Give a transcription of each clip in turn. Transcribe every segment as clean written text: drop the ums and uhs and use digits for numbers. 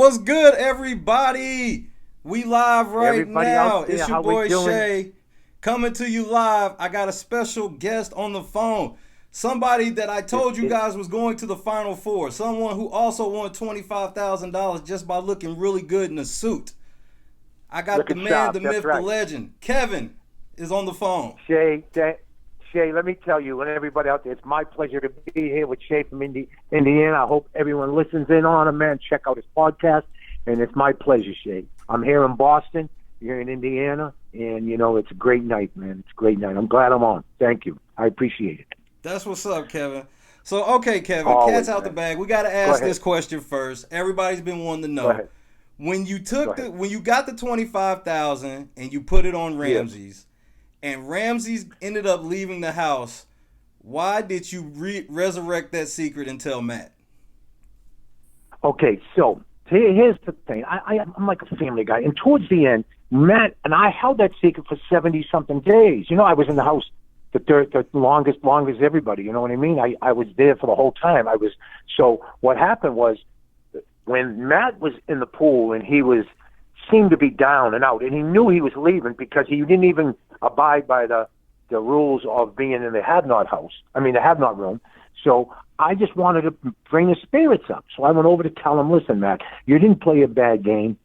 What's good, everybody? We live right Everybody now. out there, It's your how we boy doing? Shay coming to you live. I got a special guest on the phone. Somebody that I It, told you it, guys was going to the Final Four. Someone who also won $25,000 just by looking really good in a suit. I got the Looking man, sharp. the That's myth, the right. legend. Kevin is on the phone. Shay, let me tell you and everybody out there, it's my pleasure to be here with Shay from Indiana. I hope everyone listens in on him, man. Check out his podcast, and it's my pleasure, Shay. I'm here in Boston. You're in Indiana, and, it's a great night, man. It's a great night. I'm glad I'm on. Thank you. I appreciate it. That's what's up, Kevin. So, okay, Kevin, cat's Always, out the man. bag. We got to Go ask this ahead. question first. Everybody's been wanting to Go know. ahead. Go ahead. When you got the 25,000 and you put it on Yes. Ramsey's, and Ramsey's ended up leaving the house, why did you resurrect that secret and tell Matt? Okay, so here's the thing. I'm like a family guy. And towards the end, Matt and I held that secret for 70 something days. I was in the house the longest everybody. You know what I mean? I was there for the whole time. So what happened was when Matt was in the pool and seemed to be down and out, and he knew he was leaving because he didn't even abide by the rules of being in the have-not house. I mean, the have-not room. So I just wanted to bring the spirits up. So I went over to tell him, listen, Matt, you didn't play a bad game.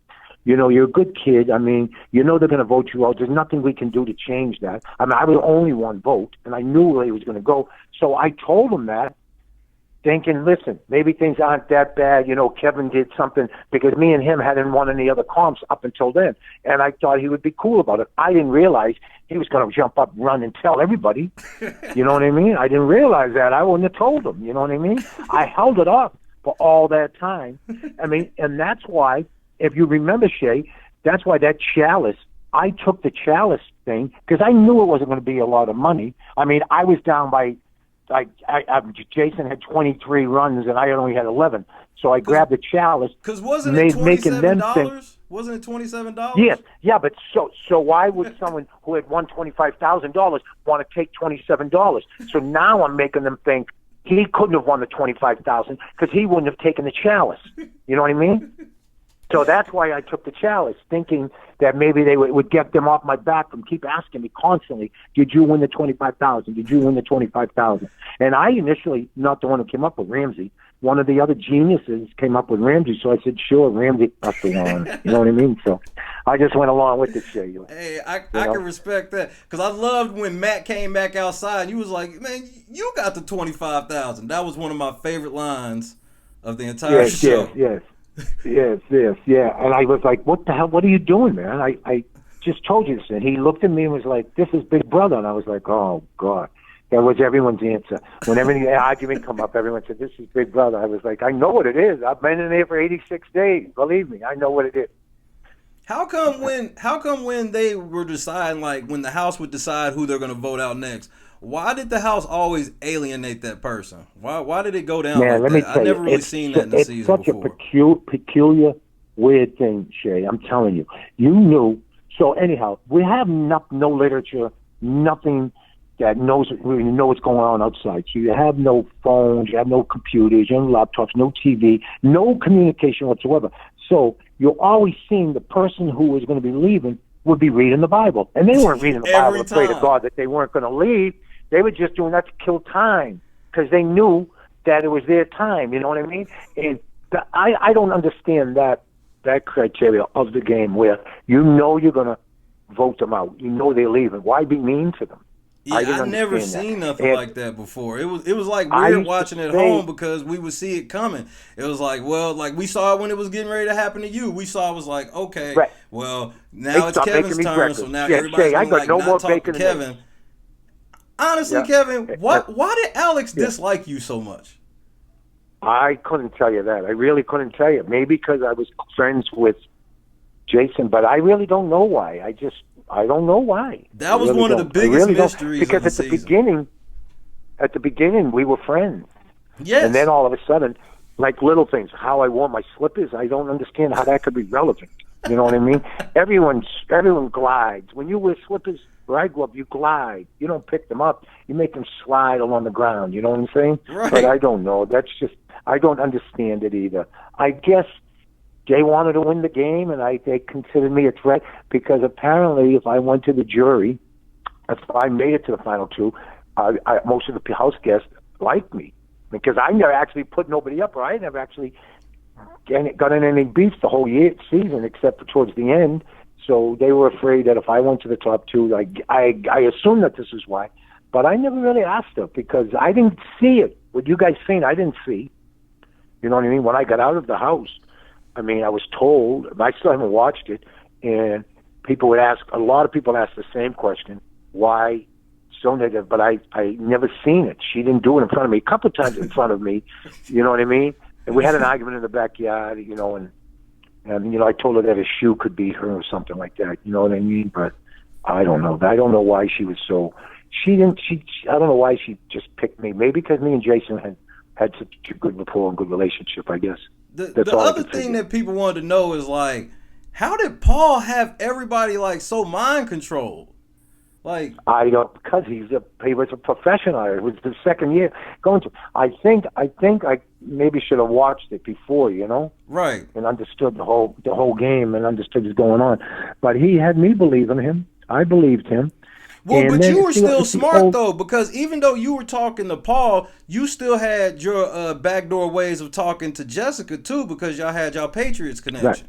You're a good kid. I mean, they're going to vote you out. There's nothing we can do to change that. I mean, I was only one vote, and I knew where he was going to go. So I told him that, thinking, listen, maybe things aren't that bad. Kevin did something because me and him hadn't won any other comps up until then. And I thought he would be cool about it. I didn't realize he was going to jump up, run, and tell everybody. You know what I mean? I didn't realize that. I wouldn't have told him. You know what I mean? I held it up for all that time. I mean, and that's why, if you remember, Shay, that's why that chalice, I took the chalice thing because I knew it wasn't going to be a lot of money. I mean, I was down by Jason had 23 runs and I only had 11. So I grabbed the chalice. Because wasn't it making them think, $27? Wasn't it $27? yes, yeah, but so why would someone who had won $25,000 want to take $27? So now I'm making them think he couldn't have won the 25,000 because he wouldn't have taken the chalice. You know what I mean? So that's why I took the chalice, thinking that maybe they would get them off my back from keep asking me constantly, did you win the 25,000? Did you win the 25,000? And I initially, not the one who came up with Ramsey, one of the other geniuses came up with Ramsey. So I said, sure, Ramsey must be on. You know what I mean? So I just went along with the shit. Hey, I can respect that because I loved when Matt came back outside and you was like, man, you got the 25,000. That was one of my favorite lines of the entire show. Yes. And I was like, what the hell? What are you doing, man? I just told you this. And he looked at me and was like, this is Big Brother. And I was like, oh, God. That was everyone's answer. Whenever the argument come up, everyone said, this is Big Brother. I was like, I know what it is. I've been in there for 86 days. Believe me, I know what it is. How come when they were deciding, like when the House would decide who they're going to vote out next, why did the House always alienate that person? Why did it go down Man, like let me that? I tell never you, really seen that in the it's season such before. a peculiar, weird thing, Shay. I'm telling you. You knew. So anyhow, we have no literature, nothing that knows we know what's going on outside. So you have no phones, you have no computers, you have no laptops, no TV, no communication whatsoever. So you're always seeing the person who was going to be leaving would be reading the Bible. And they weren't reading the Bible to pray to God that they weren't going to leave. They were just doing that to kill time because they knew that it was their time. You know what I mean? And I don't understand that criteria of the game where you're going to vote them out. You know they're leaving. Why be mean to them? Yeah, I never seen nothing like that before. It was like weird watching at home because we would see it coming. It was like, well, like we saw it when it was getting ready to happen to you. We saw it was like, okay, right. well now it's Kevin's turn, so now yeah, everybody's Shay, gonna like no not talk to Kevin. Honestly, Kevin, why did Alex dislike you so much? I couldn't tell you that. I really couldn't tell you. Maybe because I was friends with Jason, but I really don't know why. I don't know why. That was one of the biggest mysteries because of the season. At the beginning, we were friends. Yes. And then all of a sudden, like little things, how I wore my slippers, I don't understand how that could be relevant. You know what I mean? Everyone glides. When you wear slippers where I grew up, you glide. You don't pick them up. You make them slide along the ground. You know what I'm saying? Right. But I don't know. That's just, I don't understand it either. I guess they wanted to win the game, and they considered me a threat because apparently if I went to the jury, if I made it to the final two, most of the house guests liked me because I never actually put nobody up, or I never actually got in any beef the whole season except for towards the end. So they were afraid that if I went to the top two, I assume that this is why. But I never really asked her because I didn't see it. What you guys seen, I didn't see. You know what I mean? When I got out of the house, I mean, I was told, I still haven't watched it, and a lot of people ask the same question, why so negative? But I never seen it. She didn't do it in front of me. A couple of times in front of me, you know what I mean? And we had an argument in the backyard, you know, and I told her that a shoe could beat her or something like that, you know what I mean? But I don't know. I don't know why she was so, I don't know why she just picked me. Maybe because me and Jason had such a good rapport and good relationship, I guess. The other thing that people wanted to know is, like, how did Paul have everybody, like, so mind controlled? Like, I don't, because he was a professional. It was the second year going to. I think I maybe should have watched it before, you know, right, and understood the whole game and understood what's going on. But he had me believe in him. I believed him. Well, and but then, you were still smart though, because even though you were talking to Paul, you still had your backdoor ways of talking to Jessica too, because y'all had y'all Patriots connection.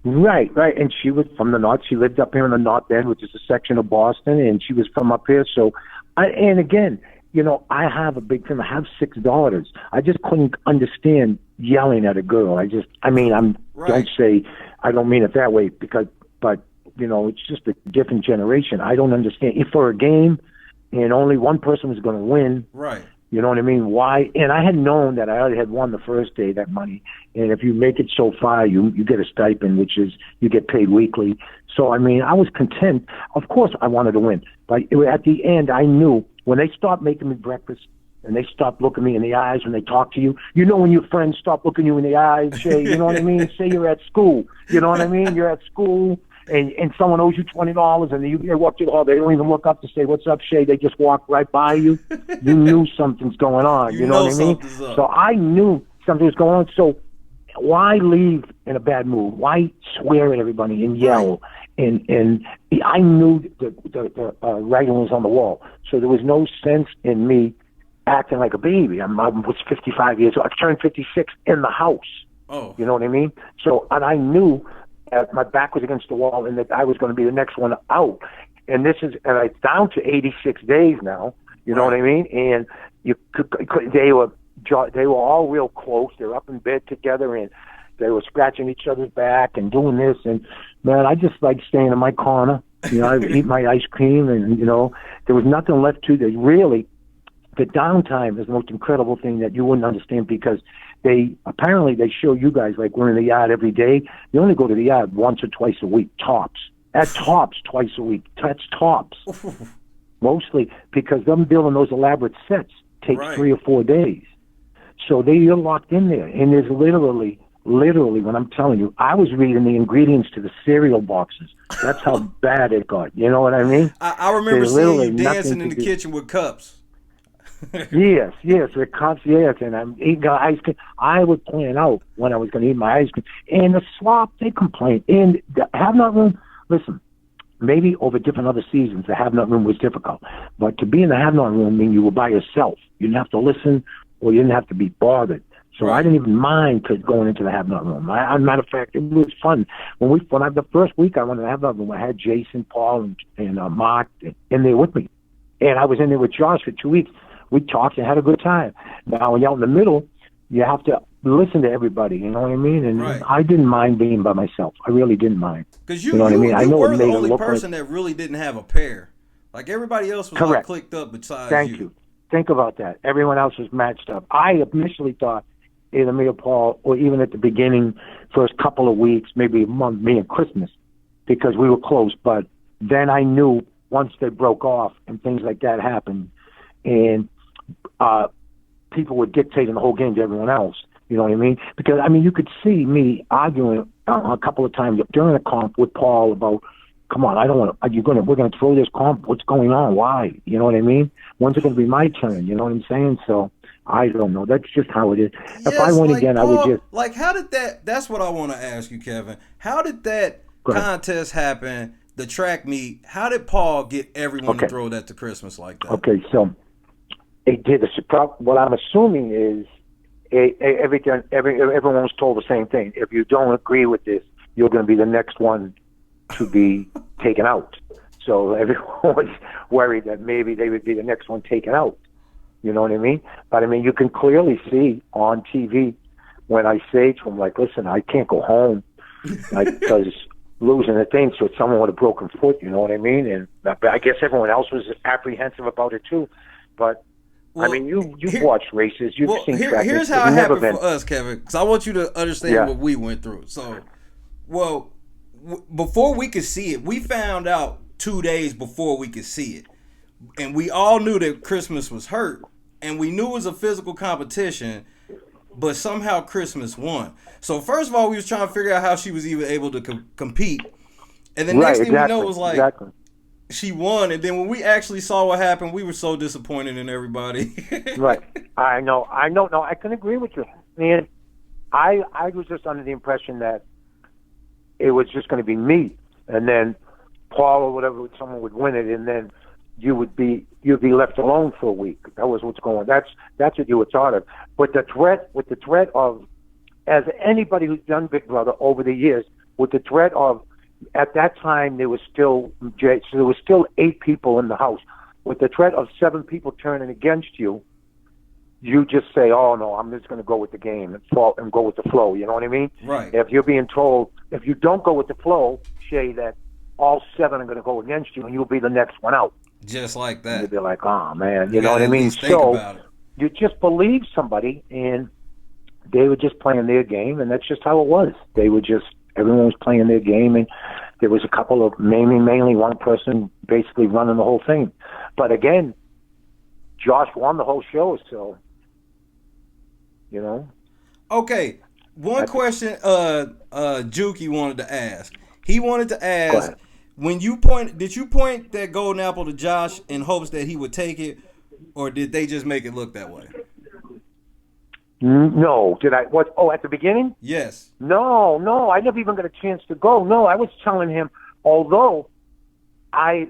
Right. And she was from the North. She lived up here in the North End, which is a section of Boston, and she was from up here. So, and again, you know, I have a big family. I have 6 daughters. I just couldn't understand yelling at a girl. Right. Don't say, I don't mean it that way, but you know, it's just a different generation. I don't understand. If for a game and only one person was going to win, right? You know what I mean? Why? And I had known that I already had won the first day, that money. And if you make it so far, you get a stipend, which is you get paid weekly. So, I mean, I was content. Of course, I wanted to win. But at the end, I knew when they stopped making me breakfast and they stopped looking me in the eyes when they talk to you, you know, when your friends stop looking you in the eyes, Shay, you know what I mean? Say you're at school. You know what I mean? You're at school. And someone owes you $20, and you walk through the hall. They don't even look up to say, "What's up, Shay?" They just walk right by you. You knew something's going on. You know what I mean? So I knew something was going on. So why leave in a bad mood? Why swear at everybody and yell? And I knew the writing was on the wall. So there was no sense in me acting like a baby. I was 55 years old. I turned 56 in the house. Oh, you know what I mean? So, and I knew my back was against the wall, and that I was going to be the next one out. And it's down to 86 days now. You know what I mean? And they were all real close. They were up in bed together, and they were scratching each other's back and doing this. And man, I just like staying in my corner. You know, I would eat my ice cream, and you know, there was nothing left to it. Really, the downtime is the most incredible thing that you wouldn't understand, because they show you guys like we're in the yard every day. You only go to the yard once or twice a week, tops. At tops, twice a week. That's tops. Mostly because them building those elaborate sets takes 3 or 4 days. So you're locked in there. And there's literally, when I'm telling you, I was reading the ingredients to the cereal boxes. That's how bad it got. You know what I mean? I remember seeing you dancing in the kitchen with cups. yes, the cups, yes, and I'm eating ice cream. I would plan out when I was going to eat my ice cream. And the slop, they complained. And the have-not room, listen, maybe over different other seasons, the have-not room was difficult. But to be in the have-not room means you were by yourself. You didn't have to listen, or you didn't have to be bothered. So I didn't even mind going into the have-not room. As a matter of fact, it was fun. The first week I went to the have-not room, I had Jason, Paul, and Mark in there with me. And I was in there with Josh for 2 weeks. We talked and had a good time. Now, when you're out in the middle, you have to listen to everybody, you know what I mean? And I didn't mind being by myself. I really didn't mind. Because you know what I mean? I know were the only person that really didn't have a pair. Like everybody else was like clicked up besides you. Thank you. Think about that. Everyone else was matched up. I initially thought either me or Paul, or even at the beginning, first couple of weeks, maybe a month, me and Christmas, because we were close. But then I knew once they broke off and things like that happened, and people were dictating the whole game to everyone else. You know what I mean? Because, I mean, you could see me arguing a couple of times during a comp with Paul about, come on, I don't want to, we're going to throw this comp. What's going on? Why? You know what I mean? When's it going to be my turn? You know what I'm saying? So I don't know. That's just how it is. If I Yes, went like again, I would Paul, just like how did that? That's what I want to ask you, Kevin. How did that go ahead. contest happen? The track meet. How did Paul get everyone to Okay. throw that to Christmas like that? Okay. So it did. What I'm assuming is everyone was told the same thing. If you don't agree with this, you're going to be the next one to be taken out. So everyone was worried that maybe they would be the next one taken out. You know what I mean? But I mean, you can clearly see on TV when I say to them, like, listen, I can't go home, like, because losing the thing, so it's someone with a broken foot, you know what I mean? And I guess everyone else was apprehensive about it too. But Well, I mean, you've watched races, you've seen track here's meets. how It's it never happened been. for us, Kevin, because I want you to understand Yeah. what we went through. So, well, before we could see it, we found out 2 days before we could see it, and we all knew that Christmas was hurt, and we knew it was a physical competition, but somehow Christmas won. So first of all, we was trying to figure out how she was even able to compete, and the next Right, thing we know exactly, was like exactly. she won, and then when we actually saw what happened, we were so disappointed in everybody. Right. I know. No, I can agree with you. And I was just under the impression that it was just going to be me, and then Paul or whatever, someone would win it, and then you'd be left alone for a week. That was what's going. That's what you were taught of. But the threat of, as anybody who's done Big Brother over the years, with the threat of, at that time there was still 8 people in the house. With the threat of 7 people turning against you, you just say, "Oh no, I'm just going to go with the game and go with the flow." You know what I mean? Right. If you're being told, if you don't go with the flow, Shay, that all 7 are going to go against you, and you'll be the next one out. Just like And that. you'd be like, "Oh man," You know what gotta I at mean? least think So about it. you just believe somebody, and they were just playing their game, and that's just how it was. They were just, everyone was playing their game, and there was a couple of, mainly one person basically running the whole thing. But again, Josh won the whole show, so, you know. Okay, one question Juki wanted to ask. He wanted to Go ask, ahead. did you point that golden apple to Josh in hopes that he would take it, or did they just make it look that way? No, did I? What? Oh, at the beginning? Yes. No, I never even got a chance to go. No, I was telling him, although I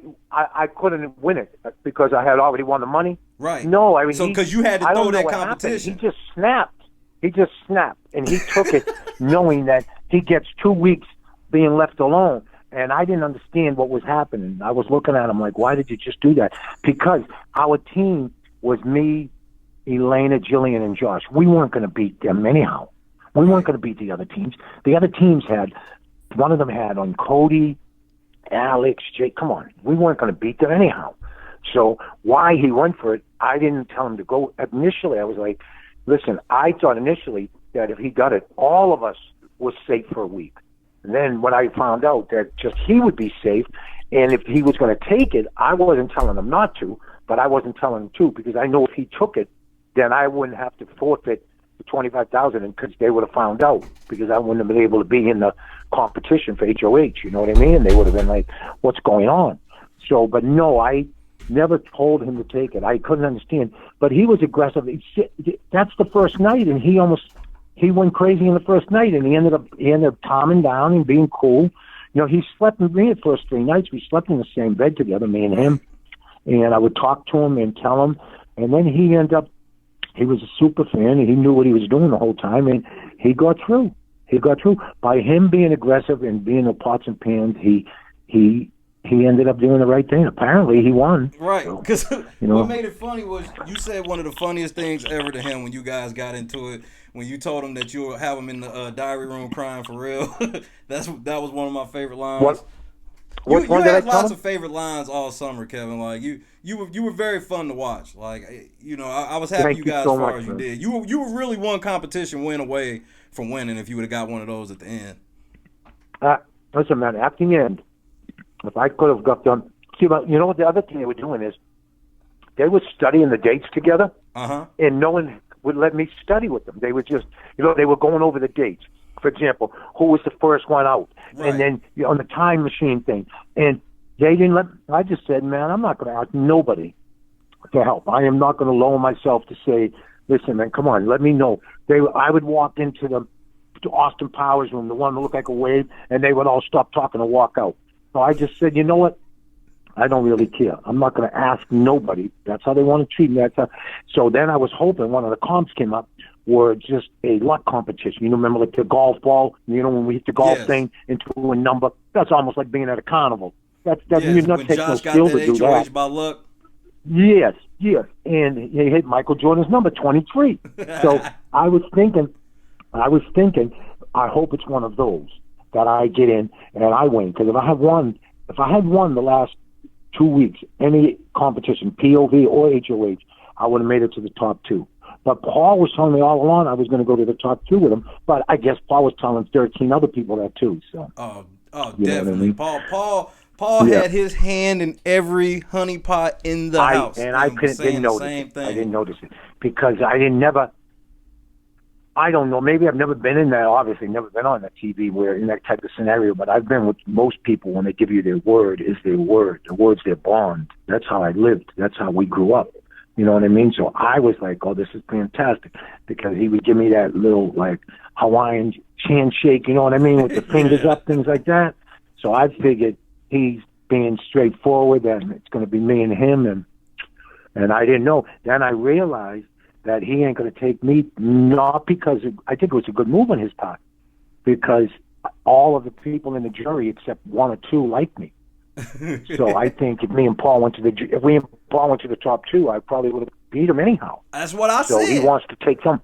couldn't win it because I had already won the money. Right. No, I mean, so because you had to I throw don't know that what happened. competition. He just snapped, and he took it knowing that he gets 2 weeks being left alone. And I didn't understand what was happening. I was looking at him like, why did you just do that? Because our team was me, Elena, Jillian, and Josh. We weren't going to beat them anyhow. We weren't going to beat the other teams. The other teams had, one of them had on Cody, Alex, Jake. Come on. We weren't going to beat them anyhow. So why he went for it, I didn't tell him to go. Initially, I was like, listen, I thought initially that if he got it, all of us was safe for a week. And then when I found out that just he would be safe, and if he was going to take it, I wasn't telling him not to, but I wasn't telling him to, because I know if he took it, then I wouldn't have to forfeit the $25,000 because they would have found out, because I wouldn't have been able to be in the competition for HOH. You know what I mean? And they would have been like, "What's going on?" So, but no, I never told him to take it. I couldn't understand, but he was aggressive. That's the first night, and he went crazy in the first night, and he ended up calming down and being cool. You know, he slept with me the first 3 nights. We slept in the same bed together, me and him, and I would talk to him and tell him, and then he was a super fan, and he knew what he was doing the whole time, and he got through. He got through. By him being aggressive and being a pots and pans, he ended up doing the right thing. Apparently, he won. Right, because you know, what made it funny was you said one of the funniest things ever to him when you guys got into it, when you told him that you would have him in the diary room crying for real. That was one of my favorite lines. What You did I had tell lots him? of favorite lines all summer, Kevin. Like you were very fun to watch. Like, you know, I was happy Thank you you guys so as far much, as you man. did. You were really one competition win away from winning if you would have got one of those at the end. Listen, man, at the end, if I could have got them, you know what the other thing they were doing is, they were studying the dates together, and no one would let me study with them. They were just, they were going over the dates. For example, who was the first one out, Right. and then on the time machine thing, and they didn't let. I just said, man, I'm not going to ask nobody to help. I am not going to lower myself to say, listen, man, come on, let me know. I would walk into to Austin Powers room, the one that looked like a wave, and they would all stop talking and walk out. So I just said, you know what? I don't really care. I'm not going to ask nobody. That's how they want to treat me. So then I was hoping one of the comps came up were just a luck competition. You remember like the golf ball, when we hit the golf thing into a number? That's almost like being at a carnival. You're not when taking Josh no skill got that to do HOH that. by luck. Yes. And he hit Michael Jordan's number, 23. So I was thinking, I hope it's one of those that I get in and I win. Because if I had won the last 2 weeks, any competition, POV or HOH, I would have made it to the top 2. But Paul was telling me all along I was going to go to the top 2 with him. But I guess Paul was telling 13 other people that too. So. Oh, definitely. What I mean? Paul had his hand in every honeypot in the house. And I didn't notice it. I didn't notice it because I don't know. Maybe I've never been in that. Obviously, never been on that TV where in that type of scenario. But I've been with most people when they give you their word is their word. The word's their bond. That's how I lived. That's how we grew up. You know what I mean? So I was like, oh, this is fantastic because he would give me that little like Hawaiian handshake. You know what I mean, with the fingers up, things like that. So I figured he's being straightforward and it's going to be me and him. And I didn't know. Then I realized that he ain't going to take me, not because I think it was a good move on his part, because all of the people in the jury except 1 or 2 like me. So I think if we and Paul went to the top 2, I probably would have beat him anyhow. That's what I said. So he wants to take some.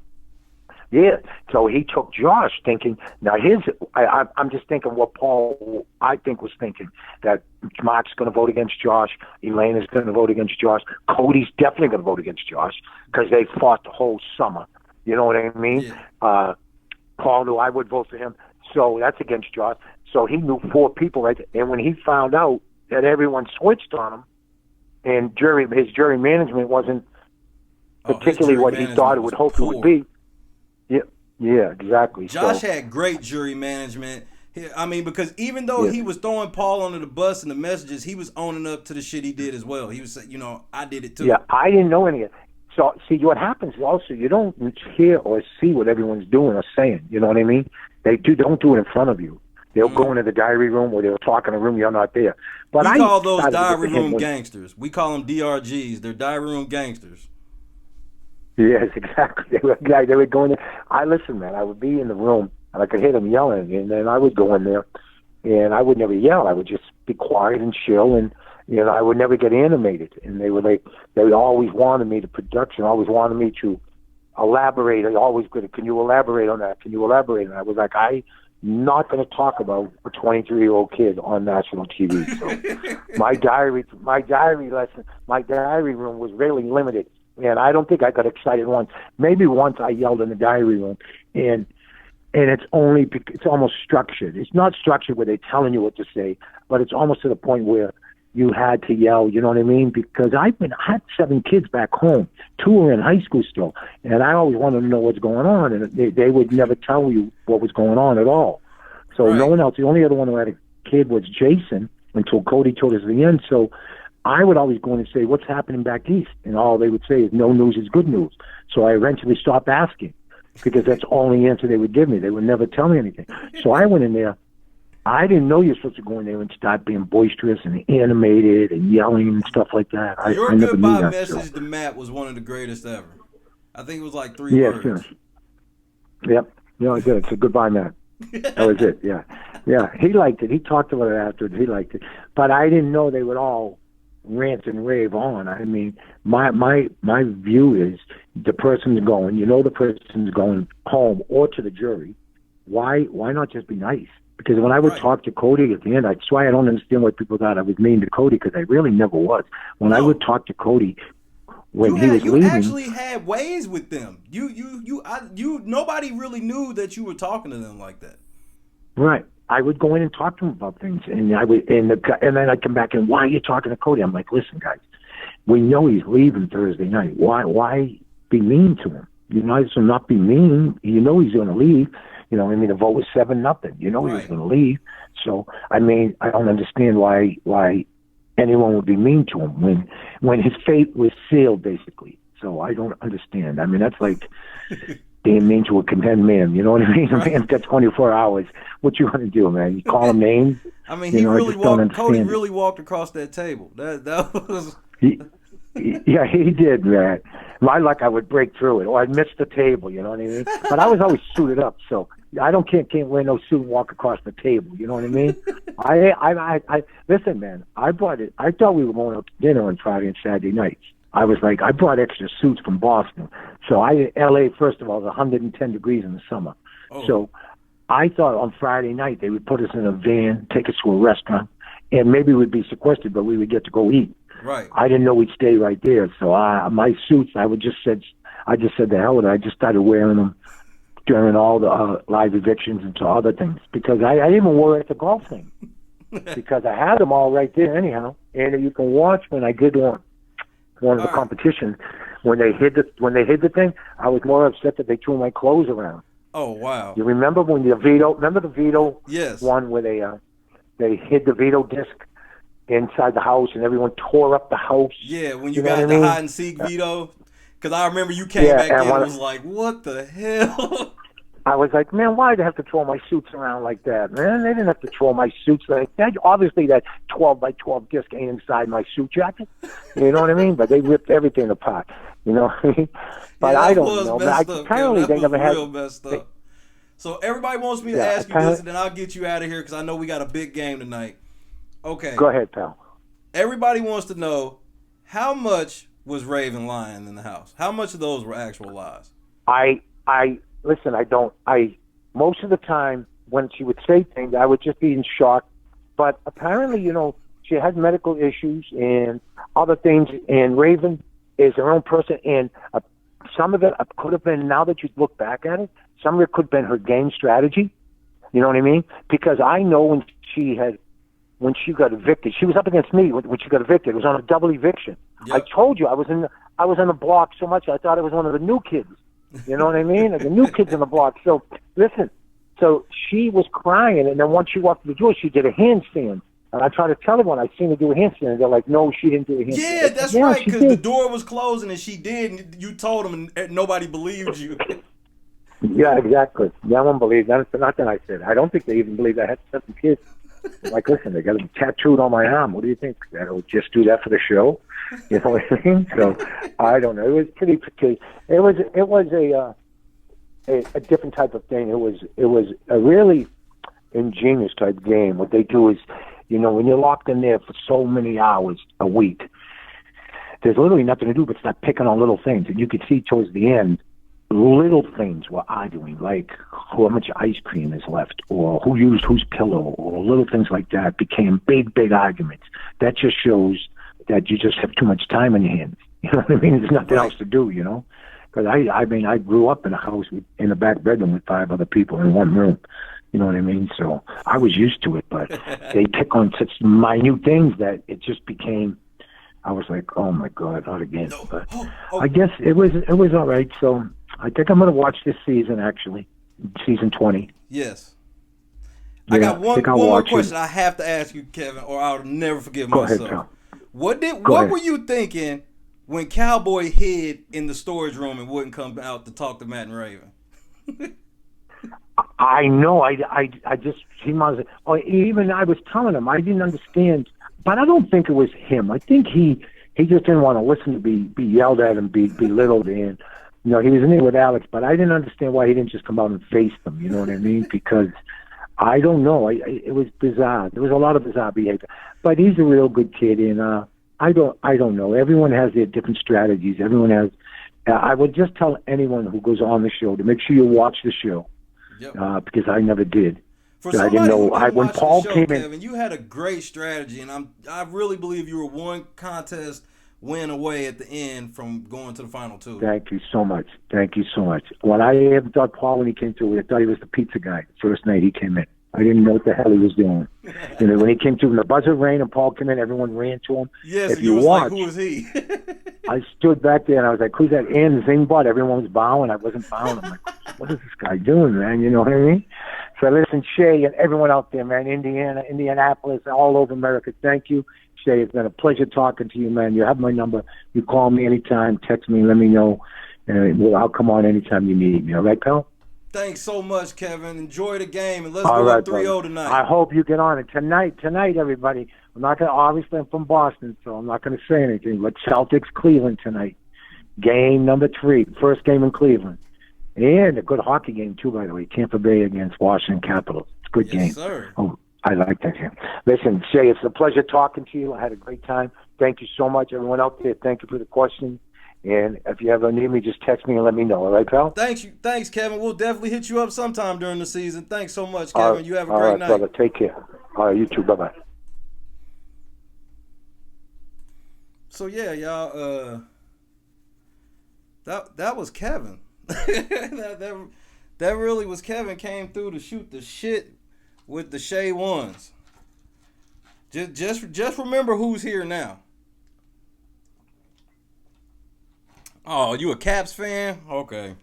Yeah, so he took Josh thinking, now I'm just thinking what Paul, I think, was thinking, that Mark's going to vote against Josh, Elena's going to vote against Josh, Cody's definitely going to vote against Josh, because they fought the whole summer, you know what I mean? Yeah. Paul knew I would vote for him, so that's against Josh. So he knew 4 people, right? And when he found out that everyone switched on him, and his jury management wasn't particularly what he thought it would hope it would be, yeah, exactly. Josh had great jury management. I mean, because even though he was throwing Paul under the bus in the messages, he was owning up to the shit he did as well. He was saying, I did it too. Yeah, I didn't know any of it. So, see, what happens also, you don't hear or see what everyone's doing or saying. You know what I mean? They don't do it in front of you. They'll go into the diary room or they'll talk in a room you're not there. But we call those diary room gangsters. We call them DRGs. They're diary room gangsters. Yes, exactly. They would go in there. Listen, man, I would be in the room, and I could hear them yelling, and then I would go in there, and I would never yell. I would just be quiet and chill, and, I would never get animated. And they always wanted me, the production always wanted me to elaborate. They always good. Can you elaborate on that? Can you elaborate? And I was like, I'm not going to talk about a 23-year-old kid on national TV. So my diary room was really limited. And I don't think I got excited once. Maybe once I yelled in the diary room, and it's almost structured. It's not structured where they're telling you what to say, but it's almost to the point where you had to yell. You know what I mean? Because I had 7 kids back home. 2 are in high school still, and I always wanted to know what's going on, and they would never tell you what was going on at all. So no one else. The only other one who had a kid was Jason until Cody told us at the end. So I would always go in and say, what's happening back east? And all they would say is, no news is good news. So I eventually stopped asking because that's the only answer they would give me. They would never tell me anything. So I went in there. I didn't know you're supposed to go in there and start being boisterous and animated and yelling and stuff like that. Your goodbye message to Matt was one of the greatest ever. I think it was like 3 words. Yep. I did. It's a goodbye, Matt. That was it, yeah. Yeah, he liked it. He talked about it afterwards. He liked it. But I didn't know they would all rant and rave on. I mean, my view is the person's going, the person's going home or to the jury. Why not just be nice? Because when I would talk to Cody at the end, that's why I don't understand why people thought I was mean to Cody, because I really never was. When I would talk to Cody when he was leaving, you actually had ways with them. Nobody really knew that you were talking to them like that. Right. I would go in and talk to him about things, and then I'd come back and, why are you talking to Cody? I'm like, listen, guys, we know he's leaving Thursday night. Why be mean to him? You might as well not be mean. You know he's going to leave. The vote was 7-0. He was going to leave. So I don't understand why anyone would be mean to him when his fate was sealed, basically. So I don't understand. I mean, that's like being mean to a condemned man. You know what I mean? A man's got 24 hours. What you gonna do, man? You call him names? I mean, you he know, really I don't walked. Cody understand really walked across that table. That was. Yeah, he did, man. My luck, I would break through it, or I'd miss the table. You know what I mean? But I was always suited up, so I can't wear no suit and walk across the table. You know what I mean? I listen, man. I brought it. I thought we were going out to dinner on Friday and Saturday nights. I was like, I brought extra suits from Boston. So L.A. first of all, is 110 degrees in the summer. Oh. So I thought on Friday night they would put us in a van, take us to a restaurant, and maybe we'd be sequestered, but we would get to go eat. Right. I didn't know we'd stay right there, so my suits, I just said the hell with it. I just started wearing them during all the live evictions and to other things because I even wore it at the golf thing because I had them all right there anyhow. And you can watch when I did one of the competitions when they hid the thing. I was more upset that they threw my clothes around. Oh wow! You remember when the Vito yes. one where they hid the Vito disc inside the house and everyone tore up the house. Yeah, when you got the hide and seek Vito, because I remember you came back in and was like, "What the hell?" I was like, "Man, why'd they have to throw my suits around like that? Man, they didn't have to throw my suits like that. Obviously, that 12 by 12 disc ain't inside my suit jacket. You know what I mean? But they ripped everything apart. You know what I mean? But yeah, I don't know. Apparently, they never had. Real messed up. So everybody wants me to ask you this, and then I'll get you out of here because I know we got a big game tonight. Okay. Go ahead, pal. Everybody wants to know how much was Raven lying in the house? How much of those were actual lies? Listen, most of the time when she would say things, I would just be in shock. But apparently, you know, she had medical issues and other things, and Raven is her own person, and some of it could have been, now that you look back at it, some of it could have been her game strategy. You know what I mean? Because I know when she got evicted, she was up against me when she got evicted. It was on a double eviction. Yep. I told you I was on the block so much I thought it was one of the new kids. You know what I mean? Like the new kids on the block. So listen, so she was crying, and then once she walked through the door, she did a handstand. And I tried to tell everyone I seen her do a handstand, and they're like, "No, she didn't do a handstand." Yeah, that's right, because the door was closing, and she did, and you told them, and nobody believed you. Yeah, exactly. No one believed that. It's nothing I said. I don't think they even believed I had 7 kids. Like, listen, they got them tattooed on my arm. What do you think? That'll just do that for the show? You know what I mean? So I don't know. It was pretty. It was a different type of thing. It was a really ingenious type game. What they do is, you know, when you're locked in there for so many hours a week, there's literally nothing to do but start picking on little things. And you could see towards the end, little things were arguing, like how much ice cream is left, or who used whose pillow, or little things like that became big arguments. That just shows that you just have too much time on your hands. You know what I mean? There's nothing else to do, you know? Because I grew up in a house in a back bedroom with 5 other people in one room. You know what I mean? So I was used to it, but they pick on such minute things that it just became, I was like, oh my God, not again. But I guess it was all right. So I think I'm going to watch this season, actually, season 20. Yes. Yeah, I got one more question I have to ask you, Kevin, or I'll never forgive myself. Go ahead, pal. What were you thinking when Cowboy hid in the storage room and wouldn't come out to talk to Matt and Raven? I know. I just, he must. Or even I was telling him I didn't understand, but I don't think it was him. I think he just didn't want to listen to be yelled at and be belittled. And you know, he was in there with Alex, but I didn't understand why he didn't just come out and face them. You know what I mean? Because I don't know. It was bizarre. There was a lot of bizarre behavior, but he's a real good kid, and I don't know. Everyone has their different strategies. Everyone has. I would just tell anyone who goes on the show to make sure you watch the show. Yep. Because I never did. For somebody I didn't know. When Paul came in, Kevin, you had a great strategy, and I really believe you were one contest win away at the end from going to the final 2. Thank you so much. When I thought Paul, when he came through, I thought he was the pizza guy. First night he came in, I didn't know what the hell he was doing. You know, when he came through, when the buzzer rang and Paul came in, everyone ran to him. Yes, if you watch, like, who is he? I stood back there and I was like, "Who's that?" And Zing Bud. Everyone was bowing. I wasn't bowing. I'm like, "What is this guy doing, man?" You know what I mean? So listen, Shay and everyone out there, man, Indiana, Indianapolis, all over America, thank you. Shay, it's been a pleasure talking to you, man. You have my number. You call me anytime, text me, let me know. And I'll come on anytime you need me. All right, pal? Thanks so much, Kevin. Enjoy the game, and let's All go right, up 3-0 brother. tonight. I hope you get on it. Tonight, everybody. I'm not going to, obviously, I'm from Boston, so I'm not going to say anything, but Celtics, Cleveland tonight. Game number 3, first game in Cleveland. And a good hockey game, too, by the way. Tampa Bay against Washington Capitals. It's a good game. Yes, sir. Oh, I like that game. Listen, Shay, it's a pleasure talking to you. I had a great time. Thank you so much, everyone out there. Thank you for the questions. And if you ever need me, just text me and let me know. All right, pal? Thanks, Kevin. We'll definitely hit you up sometime during the season. Thanks so much, Kevin. You have a great all right, night. brother. Take care. All right, you too. Bye-bye. So, yeah, y'all, that was Kevin. that really was Kevin. Came through to shoot the shit with the Shay ones. Just remember who's here now. Oh, you a Caps fan? Okay.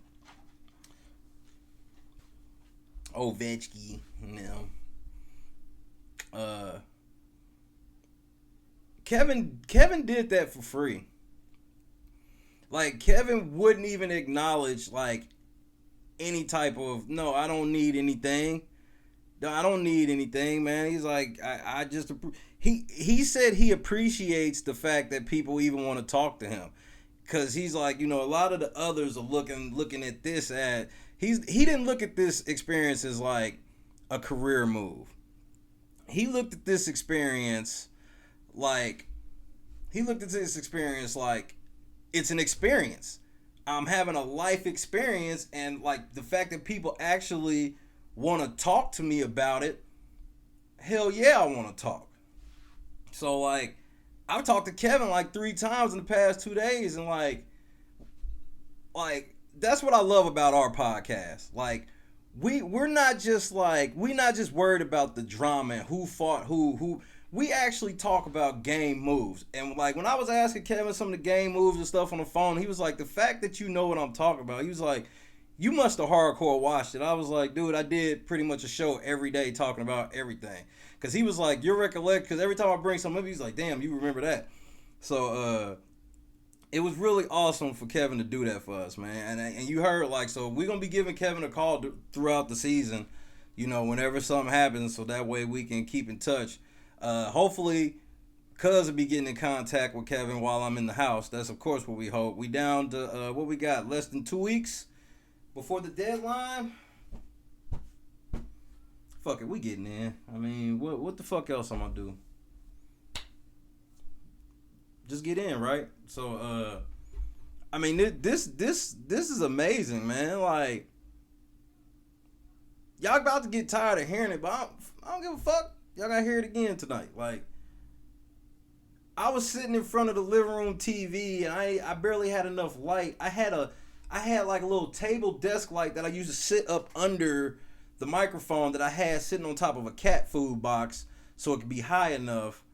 Ovechkin, Kevin did that for free. Like, Kevin wouldn't even acknowledge, like, any type of, no, I don't need anything. No, I don't need anything, man. He's like, I just, he said he appreciates the fact that people even want to talk to him. Because he's like, a lot of the others are looking at this at, he didn't look at this experience as like a career move. He looked at this experience like, it's an experience. I'm having a life experience, and like the fact that people actually want to talk to me about it, hell yeah, I want to talk. So like, I've talked to Kevin like 3 times in the past 2 days, and like that's what I love about our podcast. Like, we're not just worried about the drama and who fought who. We actually talk about game moves. And like, when I was asking Kevin some of the game moves and stuff on the phone, he was like, the fact that you know what I'm talking about, he was like, you must have hardcore watched it. I was like, dude, I did pretty much a show every day talking about everything. Because he was like, your recollection, because every time I bring something up, he's like, damn, you remember that. So it was really awesome for Kevin to do that for us, man. And you heard, like, so we're going to be giving Kevin a call throughout the season, whenever something happens, so that way we can keep in touch. Hopefully, Cuz will be getting in contact with Kevin while I'm in the house. That's, of course, what we hope. We down to, what we got, less than 2 weeks before the deadline? Fuck it, we getting in. I mean, what the fuck else I'm gonna do? Just get in, right? So, I mean, this is amazing, man. Like, y'all about to get tired of hearing it, but I don't give a fuck. Y'all gotta hear it again tonight. Like, I was sitting in front of the living room TV, and I barely had enough light. I had like a little table desk light that I used to sit up under the microphone that I had sitting on top of a cat food box so it could be high enough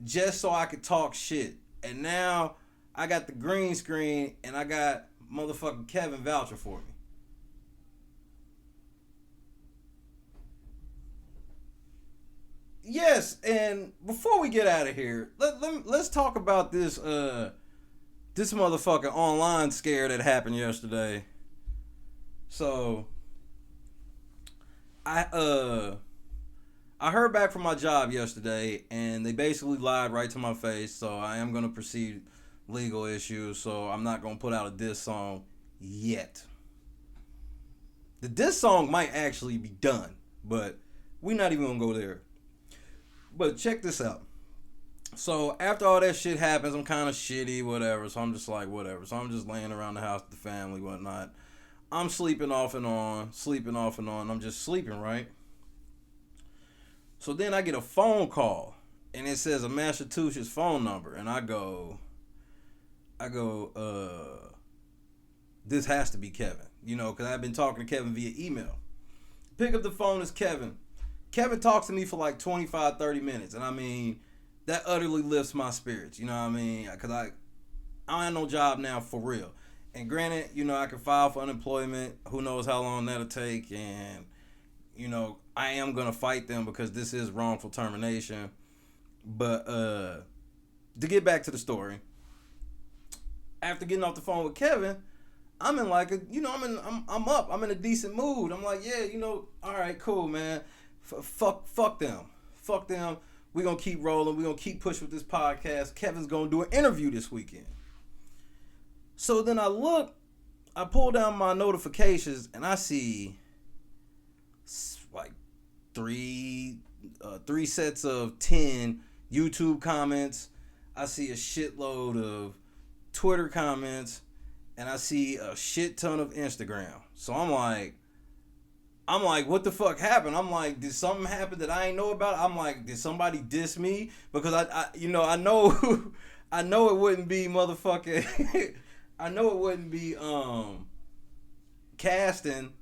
just so I could talk shit. And now I got the green screen and I got motherfucking Kevin vouching for me. Yes, and before we get out of here, let's talk about this this motherfucking online scare that happened yesterday. So I heard back from my job yesterday, and they basically lied right to my face. So I am gonna proceed legal issues. So I'm not gonna put out a diss song yet. The diss song might actually be done, but we're not even gonna go there. But check this out. So after all that shit happens, I'm kind of shitty, whatever. So I'm just like, whatever. So I'm just laying around the house with the family, whatnot. I'm sleeping off and on. I'm just sleeping, right? So then I get a phone call, and it says a Massachusetts phone number, and I go, this has to be Kevin, because I've been talking to Kevin via email. Pick up the phone, it's Kevin. Kevin talks to me for like 25, 30 minutes, and I mean, that utterly lifts my spirits, you know what I mean? Because I have no job now for real. And granted, I can file for unemployment. Who knows how long that'll take, and I am gonna fight them because this is wrongful termination. But to get back to the story, after getting off the phone with Kevin, I'm in like I'm up. I'm in a decent mood. I'm like, yeah, all right, cool, man. Fuck them. Fuck them. We're going to keep rolling. We're going to keep pushing with this podcast. Kevin's going to do an interview this weekend. So then I pull down my notifications and I see like three sets of 10 YouTube comments. I see a shitload of Twitter comments, and I see a shit ton of Instagram. So I'm like, what the fuck happened? I'm like, did something happen that I ain't know about? I'm like, did somebody diss me? Because I know I know it wouldn't be motherfucking I know it wouldn't be Casting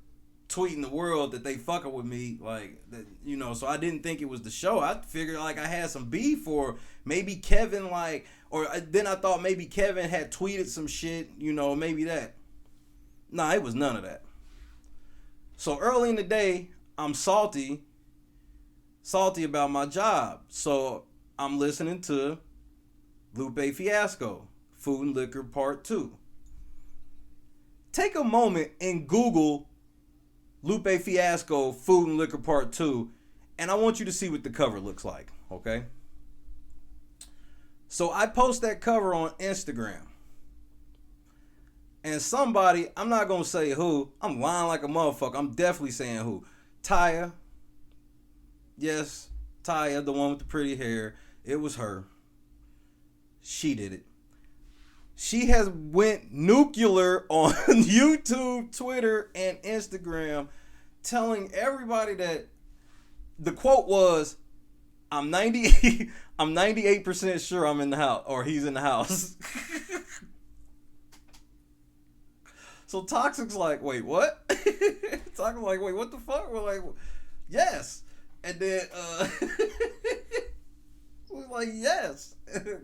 tweeting the world that they fucking with me, like that, so I didn't think it was the show. I figured like I had some beef, or maybe Kevin then I thought maybe Kevin had tweeted some shit, maybe that. Nah, it was none of that. So early in the day, I'm salty about my job. So I'm listening to Lupe Fiasco, Food and Liquor Part 2. Take a moment and Google Lupe Fiasco, Food and Liquor Part 2, and I want you to see what the cover looks like, okay? So I post that cover on Instagram. And somebody, I'm not going to say who, I'm lying like a motherfucker, I'm definitely saying who. Taya. Yes, Taya, the one with the pretty hair. It was her. She did it. She has went nuclear on YouTube, Twitter, and Instagram, telling everybody that the quote was, I'm 98% sure I'm in the house, or he's in the house. So Toxic's like, wait, what? Toxic's like, wait, what the fuck? We're like, yes. And then we're like, yes.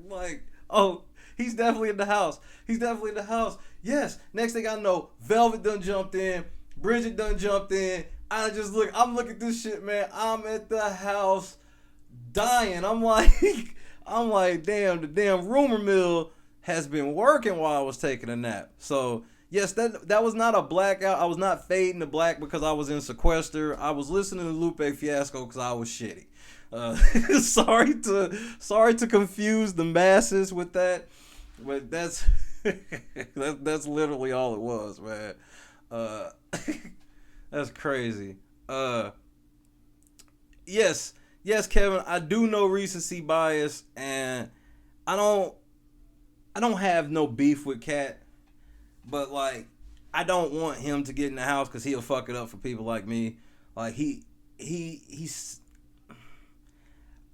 Like, oh, he's definitely in the house. He's definitely in the house. Yes. Next thing I know, Velvet done jumped in. Bridget done jumped in. I'm looking at this shit, man. I'm at the house dying. I'm like, damn, the damn rumor mill has been working while I was taking a nap. So, yes, that was not a blackout. I was not fading to black because I was in sequester. I was listening to Lupe Fiasco because I was shitty. Sorry to confuse the masses with that, but that's that's literally all it was, man. That's crazy. Yes, Kevin, I do know recency bias, and I don't have no beef with Cat, but like I don't want him to get in the house because he'll fuck it up for people like me. Like he's.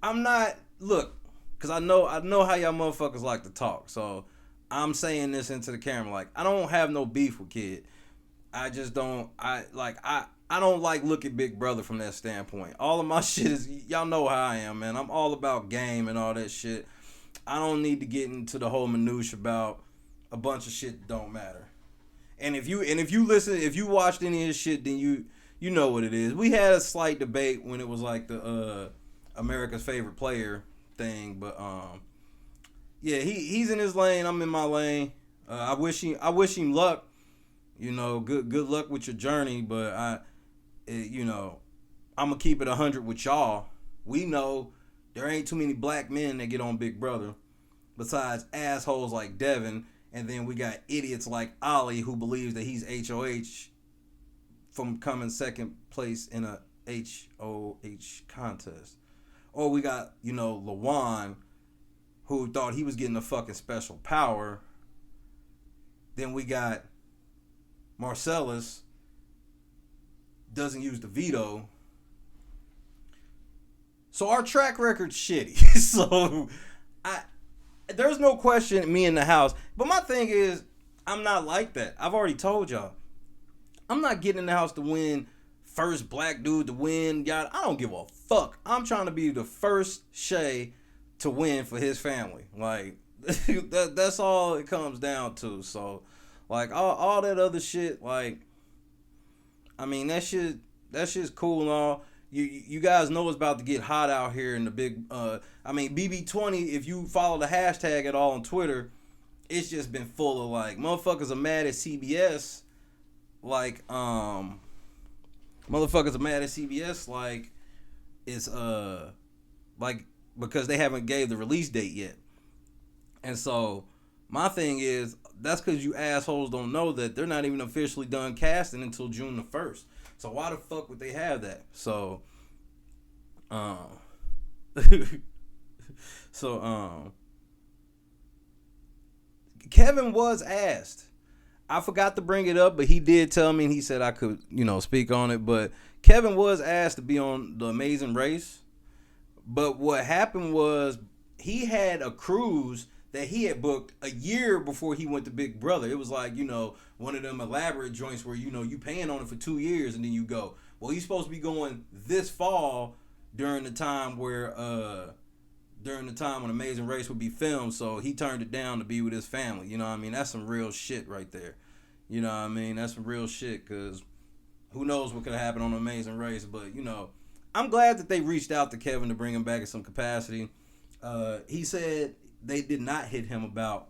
I'm not, look, because I know how y'all motherfuckers like to talk. So I'm saying this into the camera. Like, I don't have no beef with Kid. I just don't, I don't like look at Big Brother from that standpoint. All of my shit is, y'all know how I am, man. I'm all about game and all that shit. I don't need to get into the whole minutia about a bunch of shit that don't matter. And if you watched any of this shit, then you know what it is. We had a slight debate when it was like the America's Favorite Player thing, but yeah, he's in his lane, I'm in my lane. I wish him luck. Good luck with your journey, but I'm gonna keep it 100 with y'all. We know there ain't too many black men that get on Big Brother, besides assholes like Devin, and then we got idiots like Ollie who believes that he's HOH from coming second place in a HOH contest. Or we got, Lawan, who thought he was getting a fucking special power. Then we got Marcellus, doesn't use the veto. So our track record's shitty. So there's no question me in the house. But my thing is, I'm not like that. I've already told y'all. I'm not getting in the house to win. First black dude to win. God, I don't give a fuck. I'm trying to be the first Shay to win for his family. Like, that's all it comes down to. So, like, all that other shit, like, I mean, that shit that shit's cool and all. You guys know it's about to get hot out here in the big. BB20. If you follow the hashtag at all on Twitter, it's just been full of like motherfuckers are mad at CBS. Like motherfuckers are mad at CBS. Like it's like because they haven't gave the release date yet. And so my thing is that's because you assholes don't know that they're not even officially done casting until June the 1st. So why the fuck would they have that? So, Kevin was asked. I forgot to bring it up, but he did tell me, and he said I could, speak on it. But Kevin was asked to be on The Amazing Race. But what happened was he had a cruise that he had booked a year before he went to Big Brother. It was like, one of them elaborate joints where, you paying on it for 2 years and then you go. Well, he's supposed to be going this fall during the time when Amazing Race would be filmed. So he turned it down to be with his family. You know what I mean? That's some real shit right there. You know what I mean? That's some real shit because who knows what could happen on Amazing Race. But, I'm glad that they reached out to Kevin to bring him back in some capacity. He said they did not hit him about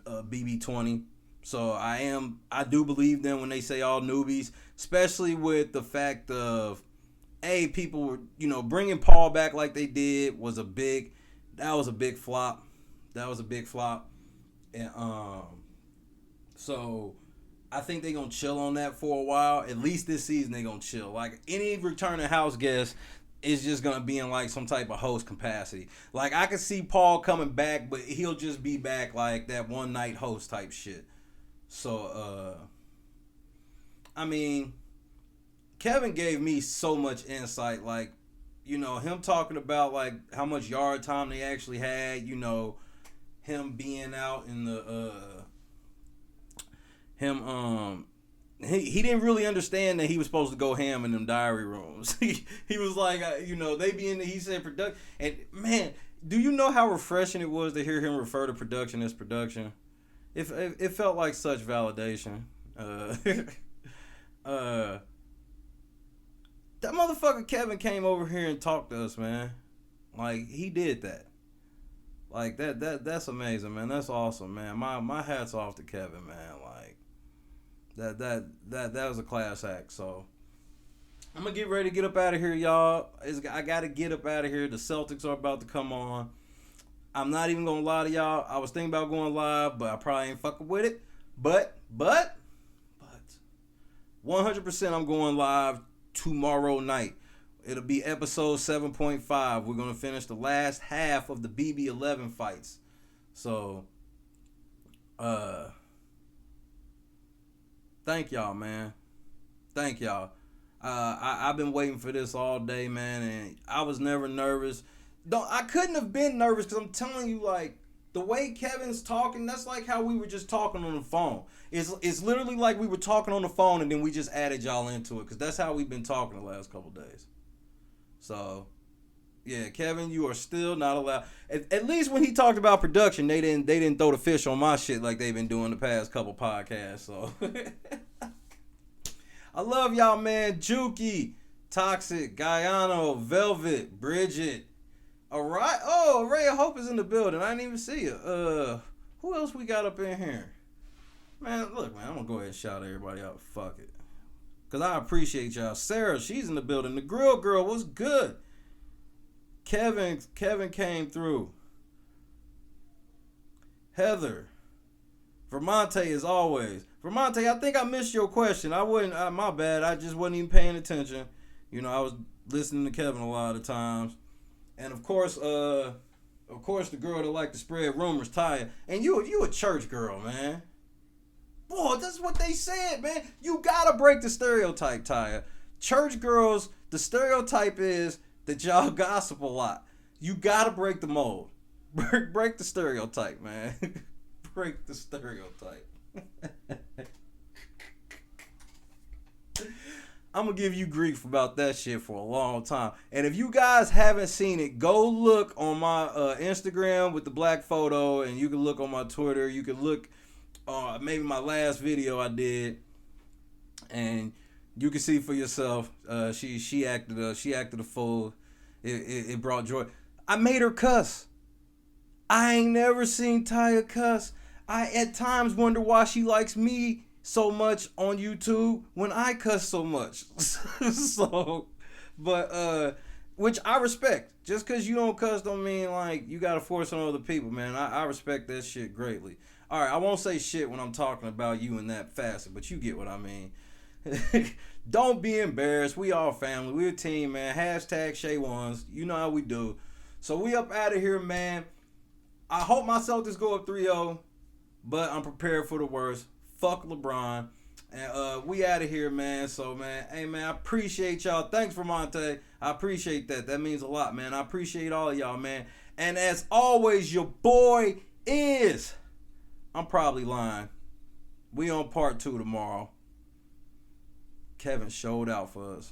BB20. So I do believe them when they say all newbies, especially with the fact of, people were, bringing Paul back like they did was a big flop. That was a big flop. And so I think they're going to chill on that for a while. At least this season they're going to chill. Like any returning house guest is just going to be in like some type of host capacity. Like I could see Paul coming back, but he'll just be back like that one night host type shit. So, Kevin gave me so much insight, like, him talking about like how much yard time they actually had, him being out in the, he didn't really understand that he was supposed to go ham in them diary rooms. He was like, they be in he said production, and man, do you know how refreshing it was to hear him refer to production as production? It felt like such validation. That motherfucker Kevin came over here and talked to us, man. Like he did that. Like that's amazing, man. That's awesome, man. My hat's off to Kevin, man. Like that was a class act. So I'm gonna get ready to get up out of here, y'all. I gotta get up out of here. The Celtics are about to come on. I'm not even gonna lie to y'all. I was thinking about going live, but I probably ain't fucking with it. But 100% I'm going live tomorrow night. It'll be episode 7.5. We're gonna finish the last half of the BB11 fights. So, thank y'all, man. Thank y'all. I've been waiting for this all day, man, and I was never nervous. I couldn't have been nervous because I'm telling you, like, the way Kevin's talking, that's like how we were just talking on the phone. It's literally like we were talking on the phone and then we just added y'all into it because that's how we've been talking the last couple days. So, yeah, Kevin, you are still not allowed. At least when he talked about production, they didn't throw the fish on my shit like they've been doing the past couple podcasts. So, I love y'all, man. Juki, Toxic, Guyano, Velvet, Bridget. All right. Oh, Ray of Hope is in the building. I didn't even see you. Who else we got up in here? Man, look, man, I'm going to go ahead and shout everybody out. Fuck it. Because I appreciate y'all. Sarah, she's in the building. The Grill Girl was good. Kevin came through. Heather. Vermonte as always. Vermonte, I think I missed your question. I wasn't, my bad. I just wasn't even paying attention. I was listening to Kevin a lot of times. And of course, the girl that like to spread rumors, Taya. And you a church girl, man. Boy, that's what they said, man. You gotta break the stereotype, Taya. Church girls, the stereotype is that y'all gossip a lot. You gotta break the mold. Break the stereotype, man. Break the stereotype. I'm going to give you grief about that shit for a long time. And if you guys haven't seen it, go look on my Instagram with the black photo, and you can look on my Twitter. You can look maybe my last video I did, and You can see for yourself. She acted a fool. It brought joy. I made her cuss. I ain't never seen Taya cuss. I at times wonder why she likes me so much on YouTube when I cuss so much. So, but which I respect. Just because you don't cuss don't mean like you gotta force on other people, man. I respect that shit greatly. All right, I won't say shit when I'm talking about you in that facet, but you get what I mean. Don't be embarrassed. We all family. We a team, man. Hashtag Shay ones. You know how we do. So we up out of here, man. I hope my Celtics go up 3-0, but I'm prepared for the worst. Fuck LeBron. And we out of here, man. So, man, hey, man, I appreciate y'all. Thanks, Vermonte. I appreciate that. That means a lot, man. I appreciate all of y'all, man. And as always, your boy is... I'm probably lying. We on part 2 tomorrow. Kevin showed out for us.